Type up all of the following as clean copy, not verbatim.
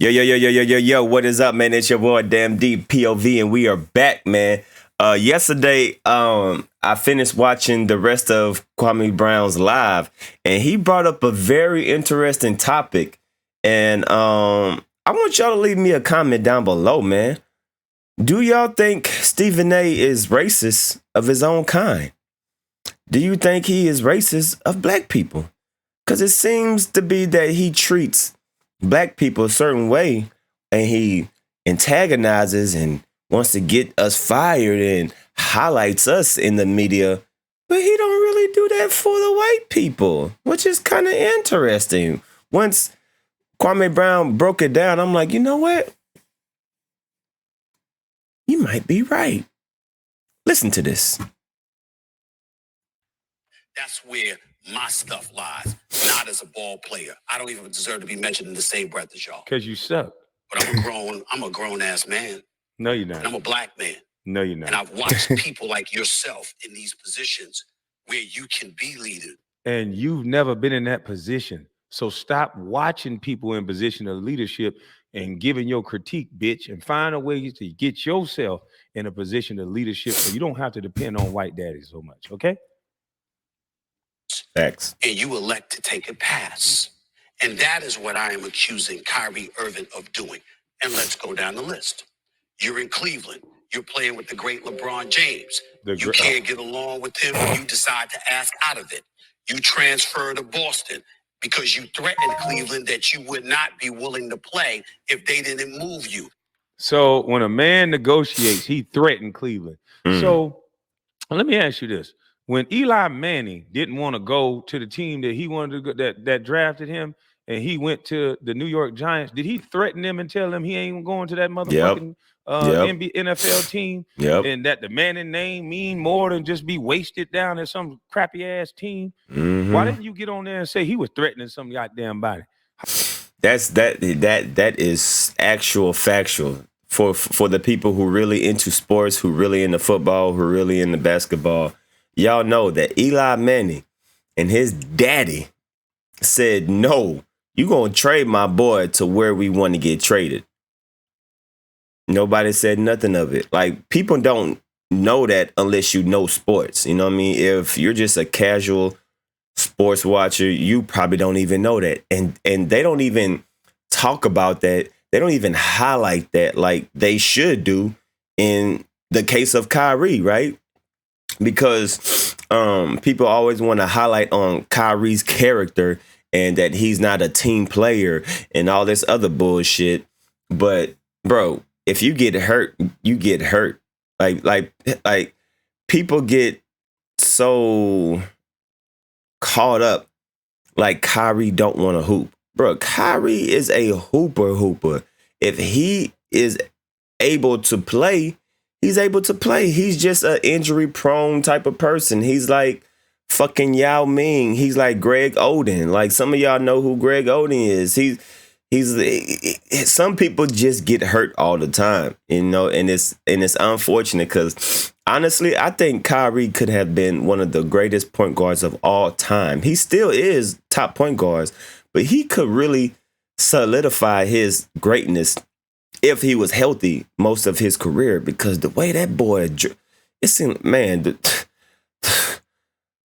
Yo, what is up, man? It's your boy Damn Deep POV, and we are back, man. Yesterday, I finished watching the rest of Kwame Brown's live, and he brought up a very interesting topic. And I want y'all to leave me a comment down below, man. Do y'all think Stephen A is racist of his own kind? Do you think he is racist of black people? Because it seems to be that he treats black people a certain way, and he antagonizes and wants to get us fired and highlights us in the media, but he don't really do that for the white people, which is kind of interesting. Once Kwame Brown broke it down, I'm like, you know what? You might be right. Listen to this. That's where my stuff lies, not as a ball player. I don't even deserve to be mentioned in the same breath as y'all. Because you suck. But I'm a grown ass man. No, you're not. And I'm a black man. No, you're not. And I've watched people like yourself in these positions where you can be leader. And you've never been in that position. So stop watching people in position of leadership and giving your critique, bitch, and find a way to get yourself in a position of leadership so you don't have to depend on white daddy so much, okay? Facts. And you elect to take a pass. And that is what I am accusing Kyrie Irving of doing. And let's go down the list. You're in Cleveland. You're playing with the great LeBron James. You can't get along with him. You decide to ask out of it. You transfer to Boston because you threatened Cleveland that you would not be willing to play if they didn't move you. So when a man negotiates, he threatened Cleveland. So let me ask you this. When Eli Manning didn't want to go to the team that he wanted to go, that drafted him, and he went to the New York Giants, did he threaten them and tell them he ain't going to that motherfucking NFL team? And that the Manning name mean more than just be wasted down at some crappy ass team? Why didn't you get on there and say he was threatening some goddamn body? That is actual factual for the people who really into sports, who really into football, who really into basketball. Y'all know that Eli Manning and his daddy said, no, you going to trade my boy to where we want to get traded. Nobody said nothing of it. Like, people don't know that unless you know sports. You know what I mean? If you're just a casual sports watcher, you probably don't even know that. And they don't even talk about that. They don't even highlight that like they should do in the case of Kyrie, right? Because people always want to highlight on Kyrie's character and that he's not a team player and all this other bullshit. But bro, if you get hurt, you get hurt. Like people get so caught up like Kyrie don't want to hoop. Bro, Kyrie is a hooper. If he is able to play, he's able to play. He's just an injury-prone type of person. He's like fucking Yao Ming. He's like Greg Oden. Like, some of y'all know who Greg Oden is. Some people just get hurt all the time, you know, and it's unfortunate because honestly, I think Kyrie could have been one of the greatest point guards of all time. He still is top point guards, but he could really solidify his greatness if he was healthy most of his career, because the way that boy,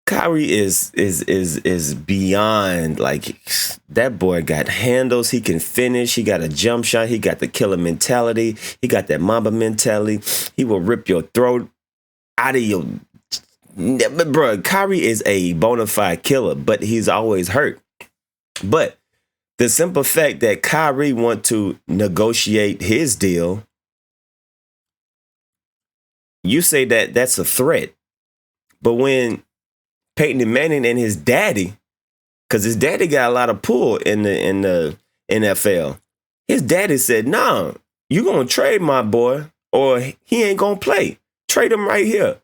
Kyrie is beyond. Like, that boy got handles. He can finish. He got a jump shot. He got the killer mentality. He got that Mamba mentality. He will rip your throat out of your. Bro, Kyrie is a bona fide killer, but he's always hurt. But the simple fact that Kyrie want to negotiate his deal, you say that that's a threat. But when Peyton Manning and his daddy, because his daddy got a lot of pull in the NFL, his daddy said, nah, you going to trade my boy or he ain't going to play. Trade him right here.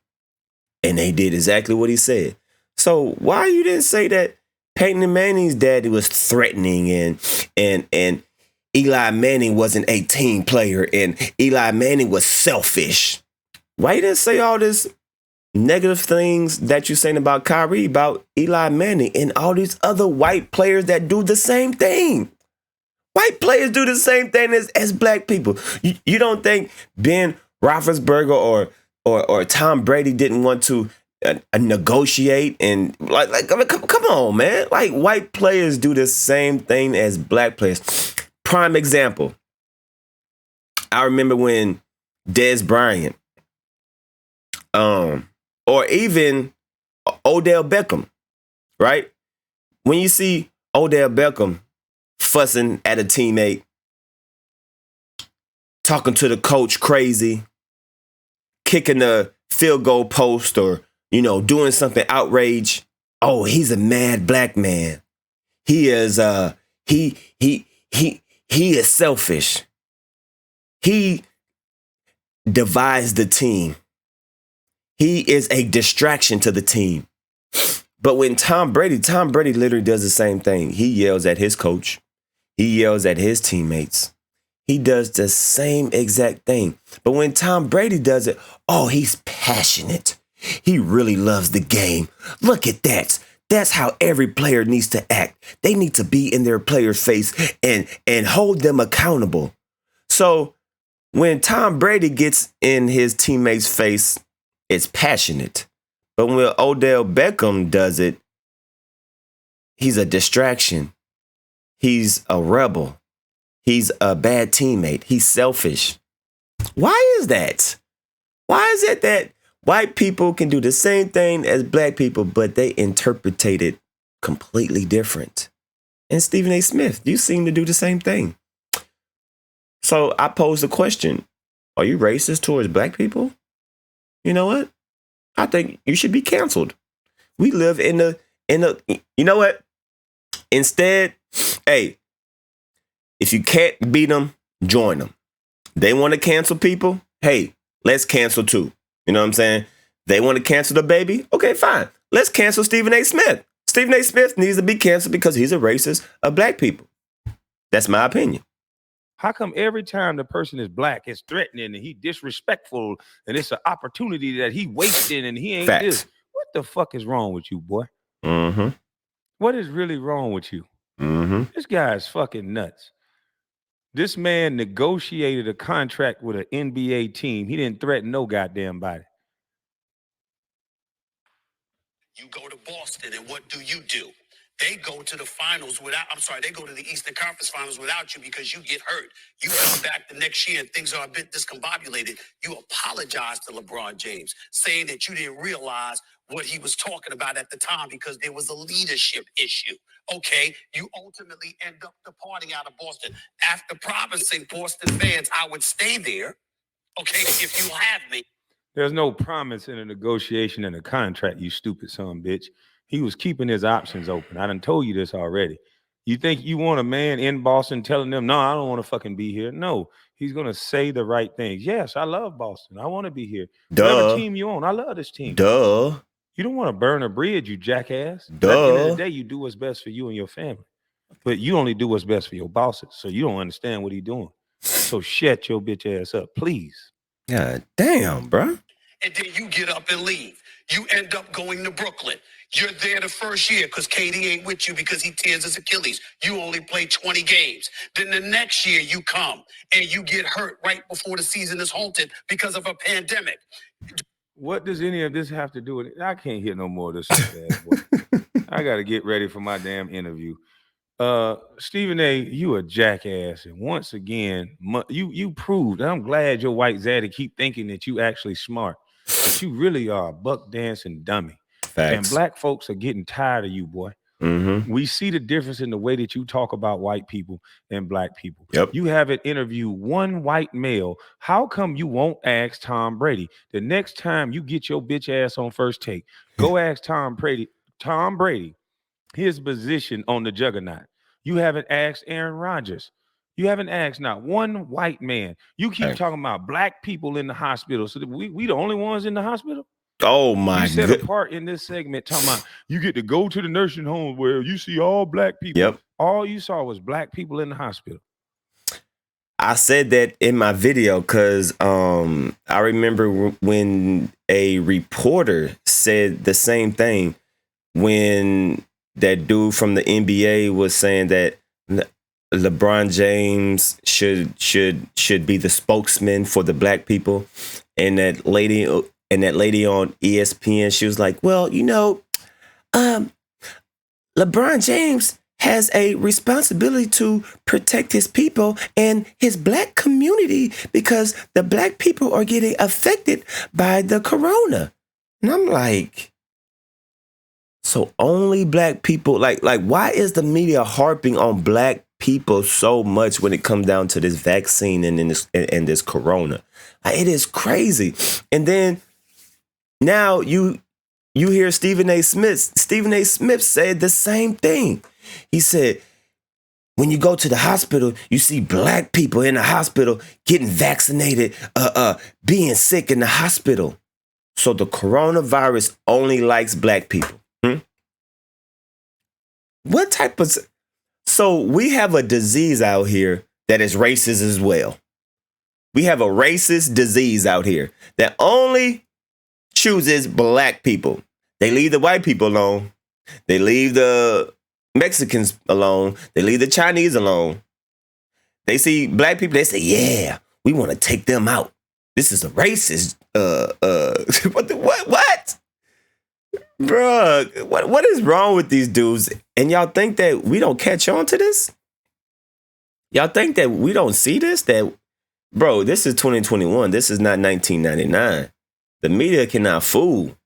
And they did exactly what he said. So why you didn't say that Peyton Manning's daddy was threatening and Eli Manning wasn't a team player and Eli Manning was selfish? Why you didn't say all this negative things that you're saying about Kyrie, about Eli Manning, and all these other white players that do the same thing? White players do the same thing as black people. You don't think Ben Roethlisberger or Tom Brady didn't want to negotiate and like I mean, come on, man. Like white players do the same thing as black players. Prime example. I remember when Dez Bryant, or even Odell Beckham, right? When you see Odell Beckham fussing at a teammate, talking to the coach crazy, kicking the field goal post, or doing something outrage. Oh, he's a mad black man. He is he is selfish. He divides the team. He is a distraction to the team. But when Tom Brady literally does the same thing. He yells at his coach. He yells at his teammates. He does the same exact thing. But when Tom Brady does it, oh, he's passionate. He really loves the game. Look at that. That's how every player needs to act. They need to be in their player's face and hold them accountable. So when Tom Brady gets in his teammate's face, it's passionate. But when Odell Beckham does it, he's a distraction. He's a rebel. He's a bad teammate. He's selfish. Why is that? Why is it that white people can do the same thing as black people, but they interpret it completely different? And Stephen A. Smith, you seem to do the same thing. So I pose the question, are you racist towards black people? You know what? I think you should be canceled. We live in a, you know what? Instead, hey, if you can't beat them, join them. They want to cancel people. Hey, let's cancel too. You know what I'm saying? They want to cancel the baby. Okay, fine. Let's cancel Stephen A. Smith. Stephen A. Smith needs to be canceled because he's a racist of black people. That's my opinion. How come every time the person is black, it's threatening and he disrespectful and it's an opportunity that he wasted and he ain't Facts. this? What the fuck is wrong with you, boy? Mm-hmm. What is really wrong with you? Mm-hmm. This guy is fucking nuts. This man negotiated a contract with an NBA team. He didn't threaten no goddamn body. You go to Boston, and what do? They go to the finals they go to the Eastern Conference Finals without you because you get hurt. You come back the next year and things are a bit discombobulated. You apologize to LeBron James, saying that you didn't realize what he was talking about at the time because there was a leadership issue. Okay, you ultimately end up departing out of Boston. After promising Boston fans I would stay there, okay, if you have me. There's no promise in a negotiation and a contract, you stupid son of a bitch. He was keeping his options open. I done told you this already. You think you want a man in Boston telling them, no, I don't want to fucking be here? No, he's going to say the right things. Yes, I love Boston. I want to be here. Duh. Whatever team you own, I love this team. Duh. You don't want to burn a bridge, you jackass. Duh. At the end of the day, you do what's best for you and your family. But you only do what's best for your bosses. So you don't understand what he's doing. So shut your bitch ass up, please. God damn, bro. And then you get up and leave. You end up going to Brooklyn. You're there the first year because KD ain't with you because he tears his Achilles. You only play 20 games. Then the next year you come and you get hurt right before the season is halted because of a pandemic. What does any of this have to do with it? I can't hear no more of this shit, boy. I got to get ready for my damn interview. Stephen A., you a jackass. And once again, you proved, and I'm glad your white zaddy keep thinking that you actually smart. But you really are a buck dancing dummy. Facts. And black folks are getting tired of you, boy. Mm-hmm. We see the difference in the way that you talk about white people and black people. Yep. You haven't interviewed one white male. How come you won't ask Tom Brady? The next time you get your bitch ass on First Take, go ask Tom Brady, his position on the juggernaut. You haven't asked Aaron Rodgers. You haven't asked not one white man. You keep talking about black people in the hospital. So we the only ones in the hospital? Oh my God. You God. said a part in this segment talking about you get to go to the nursing home where you see all black people. Yep. All you saw was black people in the hospital. I said that in my video because I remember when a reporter said the same thing when that dude from the NBA was saying that LeBron James should be the spokesman for the black people, and that lady on ESPN, she was like, well, LeBron James has a responsibility to protect his people and his black community because the black people are getting affected by the corona. And I'm like, so only black people, like why is the media harping on black people so much when it comes down to this vaccine and this corona? It is crazy. And then now you hear Stephen A. Smith. Stephen A. Smith said the same thing. He said, when you go to the hospital, you see black people in the hospital getting vaccinated, being sick in the hospital. So the coronavirus only likes black people. What type of... So we have a disease out here that is racist as well. We have a racist disease out here that only chooses black people. They leave the white people alone. They leave the Mexicans alone. They leave the Chinese alone. They see black people, they say, yeah, we want to take them out. This is a racist. What? Bruh, what is wrong with these dudes? And y'all think that we don't catch on to this? Y'all think that we don't see this? That, bro, this is 2021. This is not 1999. The media cannot fool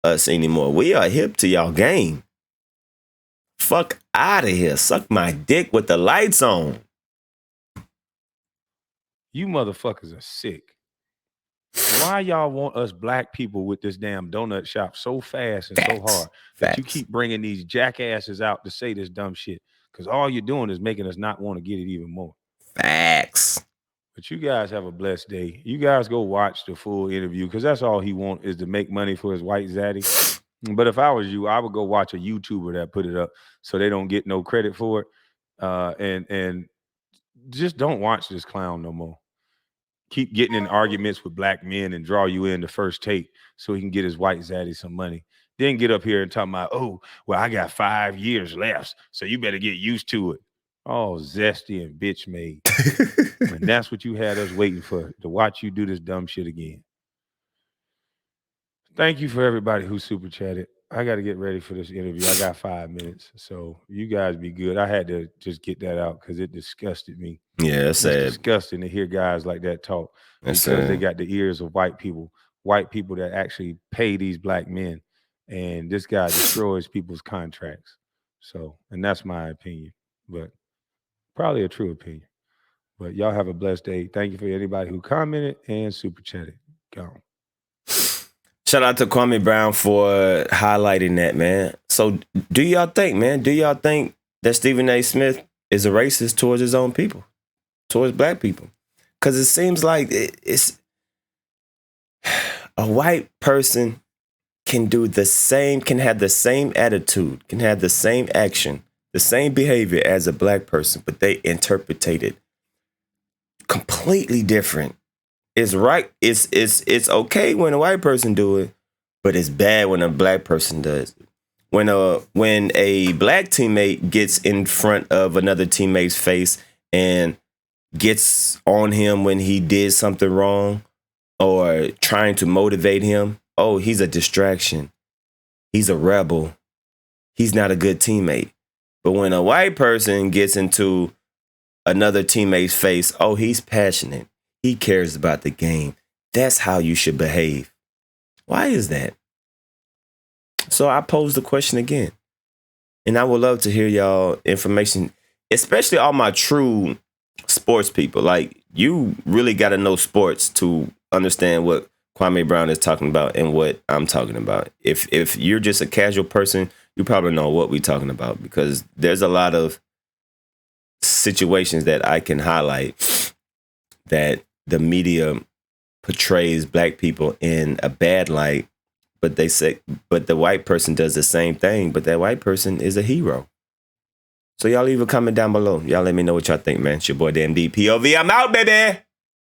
us anymore. We are hip to y'all game. Fuck out of here. Suck my dick with the lights on. You motherfuckers are sick. Why y'all want us black people with this damn donut shop so fast and so hard that you keep bringing these jackasses out to say this dumb shit? Because all you're doing is making us not want to get it even more. Facts. But you guys have a blessed day. You guys go watch the full interview because that's all he wants is to make money for his white zaddy. But if I was you, I would go watch a YouTuber that put it up so they don't get no credit for it. And just don't watch this clown no more. Keep getting in arguments with black men and draw you in the first take so he can get his white zaddy some money. Then get up here and talk about, oh, well, I got 5 years left, so you better get used to it. Oh, zesty and bitch made. And that's what you had us waiting for, to watch you do this dumb shit again. Thank you for everybody who super chatted. I got to get ready for this interview. I got 5 minutes, so you guys be good. I had to just get that out because it disgusted me. Yeah, that's sad. It's disgusting to hear guys like that talk because they got the ears of white people that actually pay these black men, and this guy destroys people's contracts. So, and that's my opinion, but probably a true opinion. But y'all have a blessed day. Thank you for anybody who commented and super chatted. Gone. Shout out to Kwame Brown for highlighting that, man. So do y'all think that Stephen A. Smith is a racist towards his own people, towards black people? Because it seems like it's a white person can have the same attitude, can have the same action, the same behavior as a black person, but they interpret it completely different. It's right. It's okay when a white person do it, but it's bad when a black person does it. When a black teammate gets in front of another teammate's face and gets on him when he did something wrong or trying to motivate him, oh, he's a distraction. He's a rebel. He's not a good teammate. But when a white person gets into another teammate's face, oh, he's passionate. He cares about the game. That's how you should behave. Why is that? So I pose the question again. And I would love to hear y'all information, especially all my true sports people. Like, you really got to know sports to understand what Kwame Brown is talking about and what I'm talking about. If you're just a casual person, you probably know what we're talking about, because there's a lot of situations that I can highlight that the media portrays black people in a bad light, but the white person does the same thing, but that white person is a hero. So y'all leave a comment down below. Y'all let me know what y'all think, man. It's your boy, the MD POV. I'm out, baby.